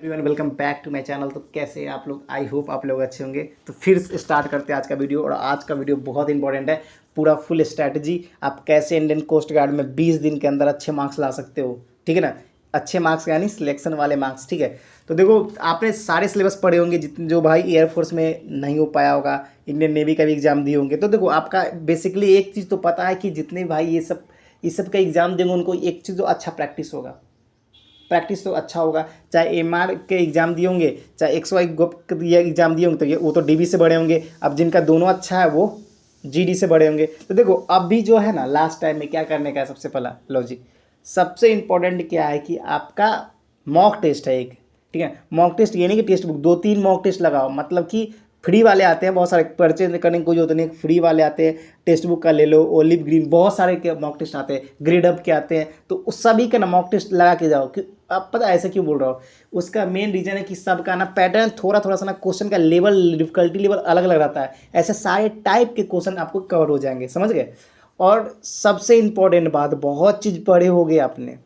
Everyone welcome back to my channel. तो कैसे हैं आप लोग? आई होप आप लोग अच्छे होंगे। तो फिर स्टार्ट करते हैं आज का वीडियो। और आज का वीडियो बहुत इंपॉर्टेंट है, पूरा फुल स्ट्रैटेजी आप कैसे इंडियन कोस्ट गार्ड में 20 दिन के अंदर अच्छे मार्क्स ला सकते हो। ठीक है ना, अच्छे मार्क्स यानी सिलेक्शन वाले मार्क्स। ठीक है, तो देखो आपने सारे सिलेबस पढ़े होंगे, जितने जो भाई एयरफोर्स में नहीं हो पाया होगा, इंडियन नेवी का भी एग्जाम दिए होंगे। तो देखो आपका बेसिकली एक चीज़ तो पता है कि जितने भाई ये सब का एग्ज़ाम देंगे उनको एक चीज़ तो अच्छा प्रैक्टिस होगा। प्रैक्टिस तो अच्छा होगा, चाहे एमआर के एग्ज़ाम दिए होंगे, चाहे XY ग्रुप के एग्ज़ाम दिए होंगे, तो ये वो तो डीबी से बड़े होंगे। अब जिनका दोनों अच्छा है वो जीडी से बड़े होंगे। तो देखो अभी जो है ना, लास्ट टाइम में क्या करने का है, सबसे पहला लॉजिक सबसे इंपॉर्टेंट क्या है कि आपका मॉक टेस्ट है एक। ठीक है, मॉक टेस्ट ये नहीं कि टेक्स्ट बुक, 2-3 मॉक टेस्ट लगाओ। मतलब कि फ्री वाले आते हैं बहुत सारे, परचेज करने की कोई जरूरत नहीं, फ्री वाले आते हैं। टेक्स्ट बुक का ले लो, ओलिव ग्रीन, बहुत सारे के मॉक टेस्ट आते हैं, ग्रेड अप के आते हैं। तो उस सभी का ना मॉक टेस्ट लगा के जाओ। कि अब पता है ऐसे क्यों बोल रहा हूँ, उसका मेन रीज़न है कि सबका ना पैटर्न थोड़ा थोड़ा सा ना, क्वेश्चन का लेवल, डिफिकल्टी लेवल अलग अलग रहता है। ऐसे सारे टाइप के क्वेश्चन आपको कवर हो जाएंगे, समझ गए। और सबसे इम्पोर्टेंट बात, बहुत चीज़ पढ़े होगे आपने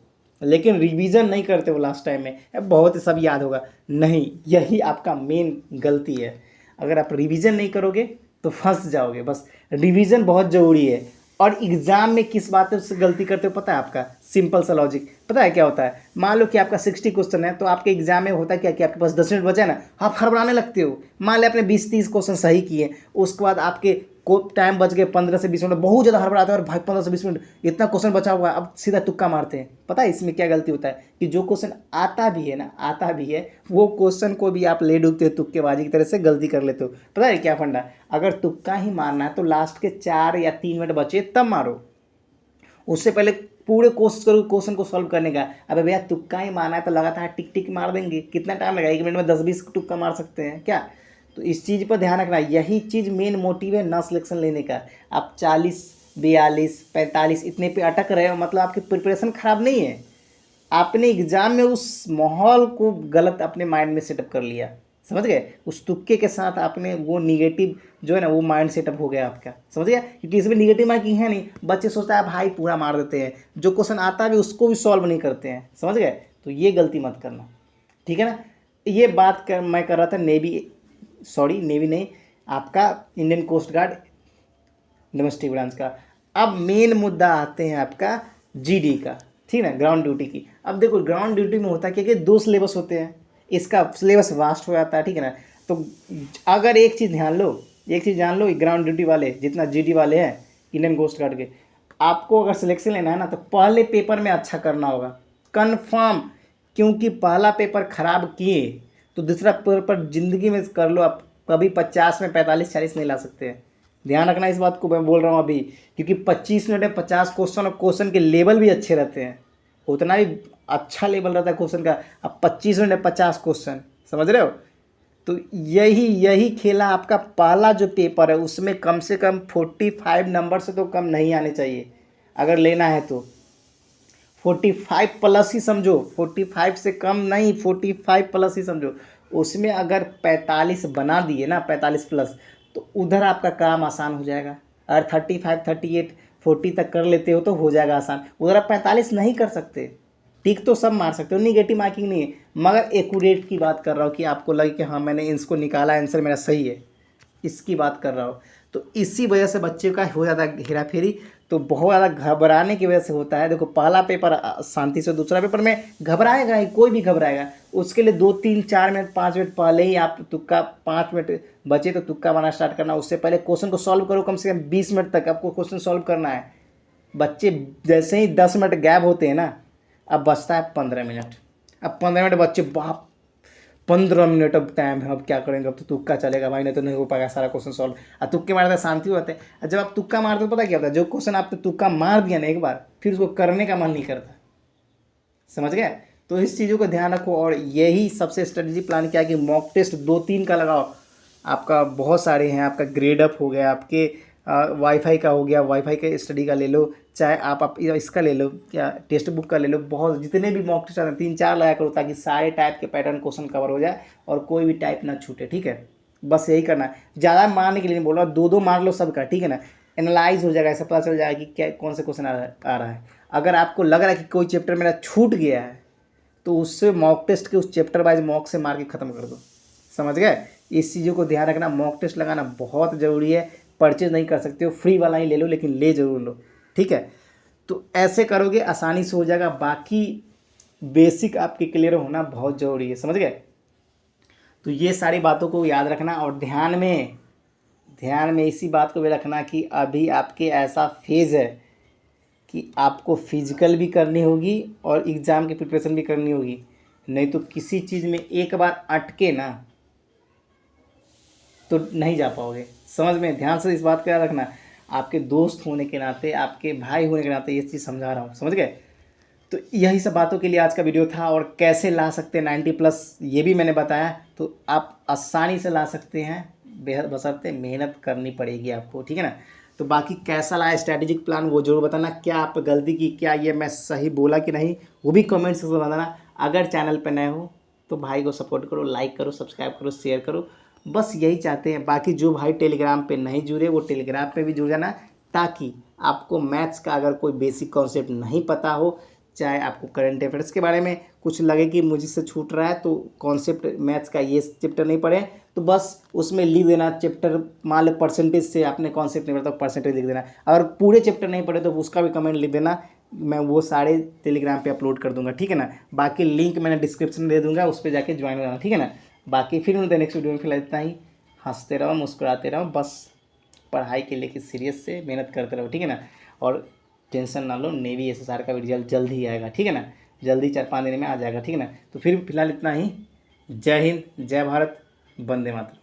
लेकिन रिवीजन नहीं करते हो लास्ट टाइम में, बहुत सब याद होगा नहीं, यही आपका मेन गलती है। अगर आप रिवीजन नहीं करोगे तो फंस जाओगे। बस रिवीजन बहुत ज़रूरी है। और एग्ज़ाम में किस बात से गलती करते हो पता है आपका? सिंपल सा लॉजिक पता है क्या होता है? मान लो कि आपका 60 क्वेश्चन है, तो आपके एग्जाम में होता है क्या कि आपके पास 10 मिनट बचा है ना, आप हड़बड़ाने लगते हो। मान लिया आपने 20-30 क्वेश्चन सही किए, उसके बाद आपके को टाइम बच गए 15 से 20 मिनट, बहुत ज़्यादा हड़बड़ाते हैं और भाई 15 से 20 मिनट इतना क्वेश्चन बचा हुआ है, अब सीधा तुक्का मारते हैं। पता है इसमें क्या गलती होता है कि जो क्वेश्चन आता भी है ना, आता भी है, वो क्वेश्चन को भी आप ले डूबते हो, तुक्केबाजी की तरह से गलती कर लेते हो। पता है क्या फंडा? अगर तुक्का ही मारना है तो लास्ट के 4 या 3 मिनट बचे तब मारो, उससे पहले पूरे कोशिश करो क्वेश्चन को सॉल्व करने का। अबे भैया तुक्का ही मारना है तो लगातार टिक टिक मार देंगे, कितना टाइम लगेगा? 1 मिनट में 10-20 तुक्का मार सकते हैं क्या? तो इस चीज़ पर ध्यान रखना, यही चीज़ मेन मोटिव है ना सिलेक्शन लेने का। आप 40, 42, 45 इतने पे अटक रहे हो, मतलब आपकी प्रिपरेशन खराब नहीं है, आपने एग्जाम में उस माहौल को गलत अपने माइंड में सेटअप कर लिया, समझ गए। उस तुक्के के साथ आपने वो निगेटिव जो है ना, वो माइंड सेटअप हो गया आपका, समझ गया। क्योंकि इसमें निगेटिव मार्किंग है नहीं, बच्चे सोचता है भाई पूरा मार देते हैं, जो क्वेश्चन आता भी उसको भी सॉल्व नहीं करते हैं, समझ गए। तो ये गलती मत करना, ठीक है ना। ये बात मैं कर रहा था नेवी, सॉरी नेवी नहीं, आपका Indian coast guard domestic branch का। अब मेन मुद्दा आते हैं आपका जीडी का, ठीक है ना, ग्राउंड ड्यूटी की। अब देखो ग्राउंड ड्यूटी में होता क्या कि 2 सिलेबस होते हैं, इसका सिलेबस वास्ट हो जाता है, ठीक है ना। तो अगर एक चीज़ ध्यान लो, एक चीज़ जान लो, ग्राउंड ड्यूटी वाले जितना जीडी वाले हैं इंडियन कोस्ट गार्ड के, आपको अगर सिलेक्शन लेना है ना तो पहले पेपर में अच्छा करना होगा कन्फर्म। क्योंकि पहला पेपर खराब किए तो दूसरा पेपर ज़िंदगी में कर लो आप, कभी 50 में 45-40 नहीं ला सकते हैं। ध्यान रखना इस बात को, मैं बोल रहा हूँ अभी। क्योंकि 25 मिनट में 50 क्वेश्चन, और क्वेश्चन के लेवल भी अच्छे रहते हैं, उतना ही अच्छा लेवल रहता है क्वेश्चन का। अब 25 मिनट में 50 क्वेश्चन, समझ रहे हो। तो यही खेला आपका पहला जो पेपर है, उसमें कम से कम 45 नंबर से तो कम नहीं आने चाहिए अगर लेना है तो। 45 प्लस ही समझो, 45 से कम नहीं, 45 प्लस ही समझो। उसमें अगर 45 बना दिए ना, 45 प्लस, तो उधर आपका काम आसान हो जाएगा। अगर 35, 38, 40 तक कर लेते हो तो हो जाएगा आसान। उधर आप 45 नहीं कर सकते, टिक तो सब मार सकते हो, निगेटिव मार्किंग नहीं है, मगर एक्यूरेट की बात कर रहा हूँ कि आपको लगे कि हाँ मैंने इसको निकाला, आंसर मेरा सही है, इसकी बात कर रहा हूँ। तो इसी वजह से बच्चे का हो जाता है हेरा फेरी। तो बहुत ज़्यादा घबराने की वजह से होता है। देखो पहला पेपर शांति से, दूसरा पेपर में घबराएगा ही, कोई भी घबराएगा। उसके लिए 2-3-4 मिनट 5 मिनट पहले ही आप तुक्का, 5 मिनट बचे तो तुक्का मारना स्टार्ट करना। उससे पहले क्वेश्चन को सॉल्व करो, कम से कम 20 मिनट तक आपको क्वेश्चन सॉल्व करना है। बच्चे जैसे ही 10 मिनट गैप होते हैं ना, अब बचता है 15 मिनट। अब 15 मिनट बच्चे बाप, 15 मिनट अब टाइम है, अब क्या करेंगे, अब तो तुक्का चलेगा भाई, नहीं तो नहीं हो पाएगा सारा क्वेश्चन सॉल्व। अब तुक्के मारते शांति होते हैं। जब आप तुक्का मारते हो पता क्या होता है, जो क्वेश्चन आपने तुक्का मार दिया ना एक बार, फिर उसको करने का मन नहीं करता, समझ गए। तो इस चीज़ों को ध्यान रखो। और यही सबसे स्ट्रेटजी प्लान किया कि मॉक टेस्ट 2-3 का लगाओ। आपका बहुत सारे हैं, आपका ग्रेड अप हो गया, आपके वाईफाई का हो गया, वाईफाई के स्टडी का ले लो, चाहे आप इसका ले लो, क्या टेक्स्ट बुक का ले लो। बहुत जितने भी मॉक टेस्ट आते हैं 3-4 लगाया करो, ताकि सारे टाइप के पैटर्न क्वेश्चन कवर हो जाए और कोई भी टाइप ना छूटे, ठीक है। बस यही करना है, ज़्यादा मारने के लिए नहीं बोल रहा, 2-2 मार लो सबका, ठीक है ना। एनालाइज हो जाएगा, ऐसा पता चल जाएगा कि क्या कौन से क्वेश्चन आ रहा है। अगर आपको लग रहा है कि कोई चैप्टर मेरा छूट गया है, तो उससे मॉक टेस्ट के उस चैप्टर वाइज मॉक से मार के ख़त्म कर दो। समझ गए? इस चीज़ों को ध्यान रखना, मॉक टेस्ट लगाना बहुत ज़रूरी है। परचेज नहीं कर सकते हो, फ्री वाला ही ले लो, लेकिन ले ज़रूर लो, ठीक है? तो ऐसे करोगे आसानी से हो जाएगा। बाकी बेसिक आपके क्लियर होना बहुत ज़रूरी है। समझ गए? तो ये सारी बातों को याद रखना और ध्यान में इसी बात को भी रखना कि अभी आपके ऐसा फेज़ है कि आपको फिजिकल भी करनी होगी और एग्ज़ाम की प्रिपरेशन भी करनी होगी। नहीं तो किसी चीज़ में एक बार अटके ना तो नहीं जा पाओगे। समझ में? ध्यान से इस बात का याद रखना। आपके दोस्त होने के नाते, आपके भाई होने के नाते ये चीज़ समझा रहा हूँ। समझ गए? तो यही सब बातों के लिए आज का वीडियो था। और कैसे ला सकते हैं 90+ ये भी मैंने बताया। तो आप आसानी से ला सकते हैं, बेहद बशर्ते मेहनत करनी पड़ेगी आपको, ठीक है ना? तो बाकी कैसा लगा स्ट्रैटेजिक प्लान वो जरूर बताना। क्या आप गलती की, क्या ये मैं सही बोला कि नहीं, वो भी कमेंट से बताना। अगर चैनल पर नए हो तो भाई को सपोर्ट करो, लाइक करो, सब्सक्राइब करो, शेयर करो। बस यही चाहते हैं। बाकी जो भाई टेलीग्राम पे नहीं जुड़े वो टेलीग्राम पे भी जुड़ जाना, ताकि आपको मैथ्स का अगर कोई बेसिक कॉन्सेप्ट नहीं पता हो, चाहे आपको करंट अफेयर्स के बारे में कुछ लगे कि मुझसे छूट रहा है, तो कॉन्सेप्ट मैथ्स का ये चैप्टर नहीं पढ़े, तो बस उसमें लिख देना चैप्टर, मान लो परसेंटेज से आपने कॉन्सेप्ट नहीं पढ़ा तो परसेंटेज लिख देना। अगर पूरे चैप्टर नहीं पढ़े तो उसका भी कमेंट लिख देना, मैं वो सारे टेलीग्राम पे अपलोड कर दूंगा, ठीक है ना? बाकी लिंक मैंने डिस्क्रिप्शन में दे दूंगा, उस पर जाके ज्वाइन हो जाना, ठीक है ना? बाकी फिर मिलते हैं नेक्स्ट वीडियो में। फिलहाल इतना ही। हंसते रहो, मुस्कुराते रहो, बस पढ़ाई के लेके सीरियस से मेहनत करते रहो, ठीक है ना? और टेंशन ना लो, नेवी एसएसआर का रिजल्ट जल्द ही आएगा, ठीक है ना? जल्दी 4-5 दिन में आ जाएगा, ठीक है ना? तो फिर फिलहाल इतना ही। जय हिंद, जय भारत, वंदे मातरम।